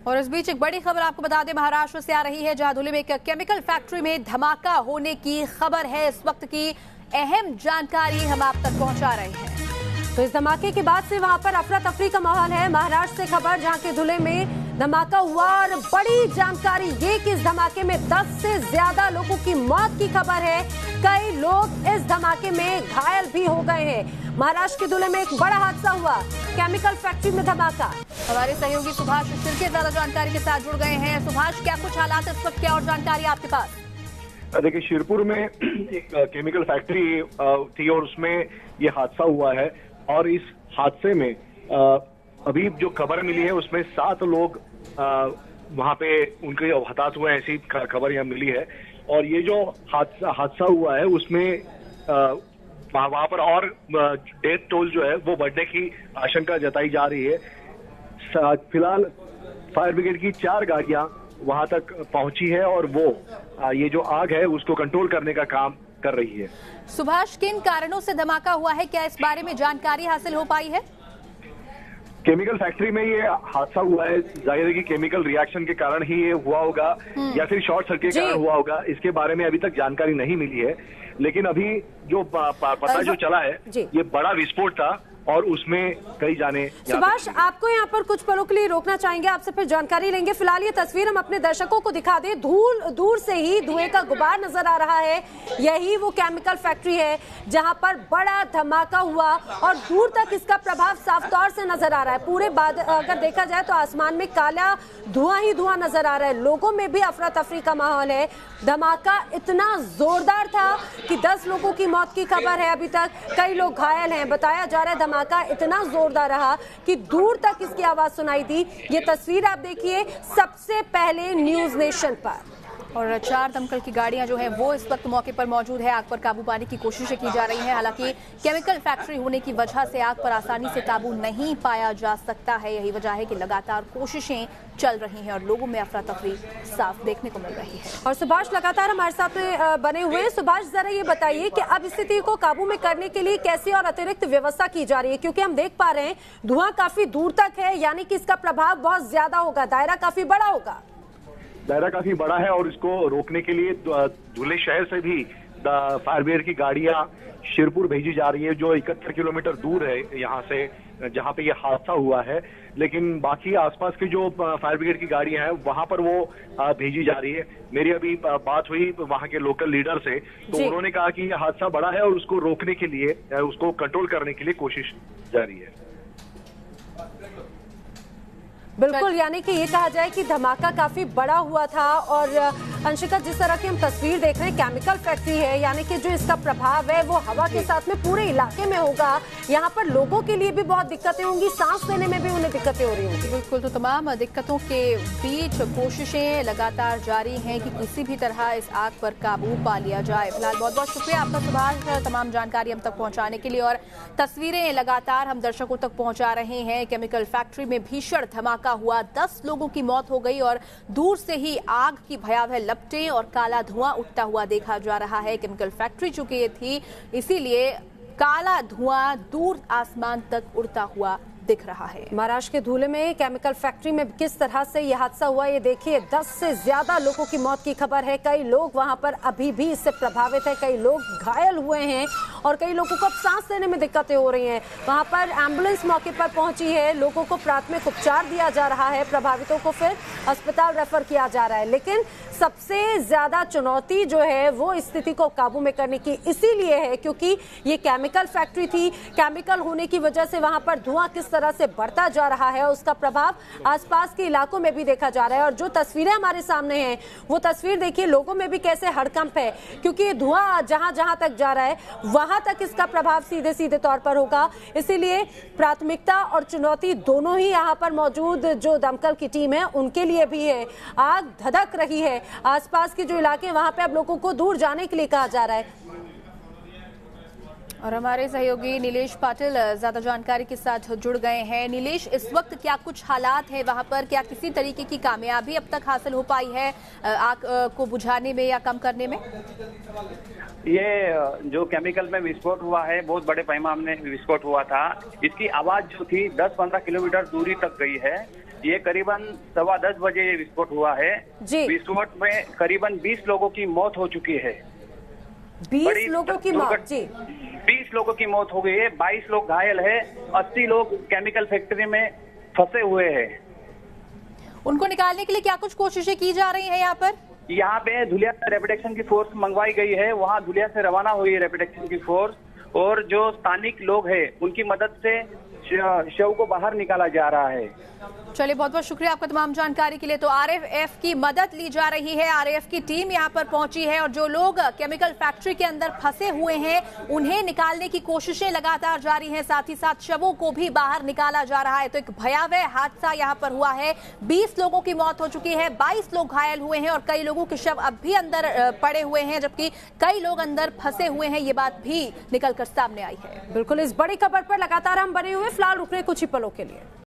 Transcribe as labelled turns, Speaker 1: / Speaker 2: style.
Speaker 1: और इस बीच एक बड़ी खबर आपको बता दें, महाराष्ट्र से आ रही है, जहां धुले में एक केमिकल फैक्ट्री में धमाका होने की खबर है। इस वक्त की अहम जानकारी हम आप तक पहुंचा रहे हैं।
Speaker 2: तो इस धमाके के बाद से वहां पर अफरा तफरी का माहौल है। महाराष्ट्र से खबर, जहां के धुले में धमाका हुआ और बड़ी जानकारी ये कि इस धमाके में 10 से ज्यादा लोगों की मौत की खबर है। कई लोग इस धमाके में घायल भी हो गए हैं। महाराष्ट्र के धुले में एक बड़ा हादसा हुआ, केमिकल फैक्ट्री में धमाका।
Speaker 1: हमारे सहयोगी सुभाष शिर्के ज्यादा जानकारी के साथ जुड़ गए हैं। सुभाष, क्या कुछ हालात इस वक्त, क्या और जानकारी आपके पास?
Speaker 3: देखिए, शिरपुर में एक केमिकल फैक्ट्री थी और उसमें ये हादसा हुआ है। और इस हादसे में अभी जो खबर मिली है उसमें 7 लोग वहां पे उनके हताहत हुए, ऐसी खबर यहाँ मिली है। और ये जो हादसा हुआ है उसमें वहां पर और डेथ टोल जो है वो बढ़ने की आशंका जताई जा रही है। फिलहाल फायर ब्रिगेड की 4 गाड़ियां वहां तक पहुंची है और वो ये जो आग है उसको कंट्रोल करने का काम कर रही है।
Speaker 1: सुभाष, किन कारणों से धमाका हुआ है, क्या इस बारे में जानकारी हासिल हो पाई है?
Speaker 3: केमिकल फैक्ट्री में ये हादसा हुआ है, जाहिर है कि केमिकल रिएक्शन के कारण ही ये हुआ होगा या फिर शॉर्ट सर्किट के कारण हुआ होगा। इसके बारे में अभी तक जानकारी नहीं मिली है, लेकिन अभी जो पता जो चला है ये बड़ा विस्फोट था और उसमें कई जाने।
Speaker 2: सुभाष, आपको यहाँ पर कुछ पलों के लिए रोकना चाहेंगे, आपसे फिर जानकारी लेंगे। फिलहाल ये तस्वीर हम अपने दर्शकों को दिखा दें। दूर से ही धुएं का गुबार नजर आ रहा है। यही वो केमिकल फैक्ट्री है जहां पर बड़ा धमाका हुआ और दूर तक इसका प्रभाव साफ तौर से नजर आ रहा है। पूरे अगर देखा जाए तो आसमान में काला धुआं ही धुआं नजर आ रहा है। लोगों में भी अफरा तफरी का माहौल है। धमाका इतना जोरदार था कि 10 लोगों की मौत की खबर है। अभी तक कई लोग घायल हैं। बताया जा रहा है धमाका इतना जोरदार रहा कि दूर तक इसकी आवाज सुनाई दी। ये तस्वीर आप देखिए सबसे पहले न्यूज नेशन पर।
Speaker 1: और 4 दमकल की गाड़ियां जो है वो इस वक्त मौके पर मौजूद है। आग पर काबू पाने की कोशिशें की जा रही हैं। हालांकि केमिकल फैक्ट्री होने की वजह से आग पर आसानी से काबू नहीं पाया जा सकता है। यही वजह है कि लगातार कोशिशें चल रही हैं और लोगों में अफरा तफरी साफ देखने को मिल रही है।
Speaker 2: और सुभाष लगातार हमारे साथ में बने हुए हैं। सुभाष, जरा ये बताइए कि अब स्थिति को काबू में करने के लिए कैसी और अतिरिक्त व्यवस्था की जा रही है, क्योंकि हम देख पा रहे हैं धुआं काफी दूर तक है, यानी कि इसका प्रभाव बहुत ज्यादा होगा, दायरा काफी बड़ा होगा।
Speaker 3: दायरा काफी बड़ा है और इसको रोकने के लिए धुले शहर से भी फायर ब्रिगेड की गाड़ियां शिरपुर भेजी जा रही है, जो 71 किलोमीटर दूर है यहाँ से जहाँ पे ये हादसा हुआ है। लेकिन बाकी आसपास की जो फायर ब्रिगेड की गाड़ियां हैं वहां पर वो भेजी जा रही है। मेरी अभी बात हुई वहां के लोकल लीडर से, तो उन्होंने कहा कि ये हादसा बड़ा है और उसको रोकने के लिए, उसको कंट्रोल करने के लिए कोशिश जारी है।
Speaker 2: बिल्कुल, यानी कि ये कहा जाए कि धमाका काफी बड़ा हुआ था। और अंशिका, जिस तरह की हम तस्वीर देख रहे हैं, केमिकल फैक्ट्री है, यानी कि जो इसका प्रभाव है वो हवा के साथ में पूरे इलाके में होगा। यहाँ पर लोगों के लिए भी बहुत दिक्कतें होंगी, सांस लेने में भी उन्हें दिक्कतें हो रही होंगी।
Speaker 1: बिल्कुल, तो तमाम दिक्कतों के बीच कोशिशें लगातार जारी हैं कि किसी भी तरह इस आग पर काबू पा लिया जाए। फिलहाल बहुत बहुत शुक्रिया आपका सुभाष, तमाम जानकारी हम तक पहुंचाने के लिए। और तस्वीरें लगातार हम दर्शकों तक पहुंचा रहे हैं। केमिकल फैक्ट्री में भीषण धमाका हुआ, 10 लोगों की मौत हो गई और दूर से ही आग की भयावह लपटें और काला धुआं उठता हुआ देखा जा रहा है। केमिकल फैक्ट्री चूंकि ये थी, इसीलिए काला धुआं दूर आसमान तक उड़ता हुआ दिख रहा है।
Speaker 2: महाराष्ट्र के धुले में केमिकल फैक्ट्री में किस तरह से यह हादसा हुआ, ये देखिए 10 से ज्यादा लोगों की मौत की खबर है। कई लोग वहां पर अभी भी इससे प्रभावित है, कई लोग घायल हुए हैं और कई लोगों को अब सांस लेने में दिक्कतें हो रही हैं। वहां पर एम्बुलेंस मौके पर पहुंची है, लोगों को प्राथमिक उपचार दिया जा रहा है, प्रभावितों को फिर अस्पताल रेफर किया जा रहा है। लेकिन सबसे ज्यादा चुनौती जो है वो स्थिति को काबू में करने की इसीलिए है क्योंकि ये केमिकल फैक्ट्री थी। केमिकल होने की वजह से वहां पर धुआं किस तरह से बढ़ता जा रहा है, उसका प्रभाव आसपास के इलाकों में भी देखा जा रहा है। और जो तस्वीरें हमारे सामने हैं वो तस्वीर देखिए, लोगों में भी कैसे हड़कंप है, क्योंकि ये धुआं जहां जहां तक जा रहा है वहां तक इसका प्रभाव सीधे सीधे तौर पर होगा। इसीलिए प्राथमिकता और चुनौती दोनों ही यहाँ पर मौजूद जो दमकल की टीम है उनके लिए भी है। आग धधक रही है, आसपास के जो इलाके वहां पे अब लोगों को दूर जाने के लिए कहा जा रहा है।
Speaker 1: और हमारे सहयोगी नीलेश पाटिल ज्यादा जानकारी के साथ जुड़ गए हैं। नीलेश, इस वक्त क्या कुछ हालात है वहां पर, क्या किसी तरीके की कामयाबी अब तक हासिल हो पाई है आग को बुझाने में या कम करने में?
Speaker 4: ये जो केमिकल में विस्फोट हुआ है, बहुत बड़े पैमाने में विस्फोट हुआ था। इसकी आवाज जो थी 10-15 किलोमीटर दूरी तक गई है। ये करीबन 10:15 बजे ये विस्फोट हुआ है
Speaker 2: जी।
Speaker 4: विस्फोट में करीबन 20 लोगों की मौत हो चुकी है।
Speaker 2: 20 लोगों की मौत जी।
Speaker 4: 20 लोगों की मौत हो गई है, 22 लोग घायल है, 80 लोग केमिकल फैक्ट्री में फंसे हुए हैं।
Speaker 1: उनको निकालने के लिए क्या कुछ कोशिशें की जा रही हैं यहाँ पर?
Speaker 4: यहाँ पे धुलिया से रैपिड एक्शन की फोर्स मंगवाई गई है, वहाँ धुलिया से रवाना हुई है रैपिड एक्शन की फोर्स, और जो स्थानिक लोग हैं उनकी मदद से शव को बाहर निकाला जा रहा है।
Speaker 1: चलिए, बहुत बहुत शुक्रिया आपका तमाम जानकारी के लिए। तो आरएएफ की मदद ली जा रही है, आरएएफ की टीम यहाँ पर पहुंची है और जो लोग केमिकल फैक्ट्री के अंदर फंसे हुए हैं उन्हें निकालने की कोशिशें लगातार जारी हैं, साथ ही साथ शवों को भी बाहर निकाला जा रहा है। तो एक भयावह हादसा यहाँ पर हुआ है, 20 लोगों की मौत हो चुकी है, 22 लोग घायल हुए हैं और कई लोगों के शव अब भी अंदर पड़े हुए हैं, जबकि कई लोग अंदर फंसे हुए हैं। ये बात भी निकलकर सामने आई है।
Speaker 2: बिल्कुल, इस बड़ी खबर पर लगातार हम बने हुए, फिलहाल रुक रहे कुछ ही पलों के लिए।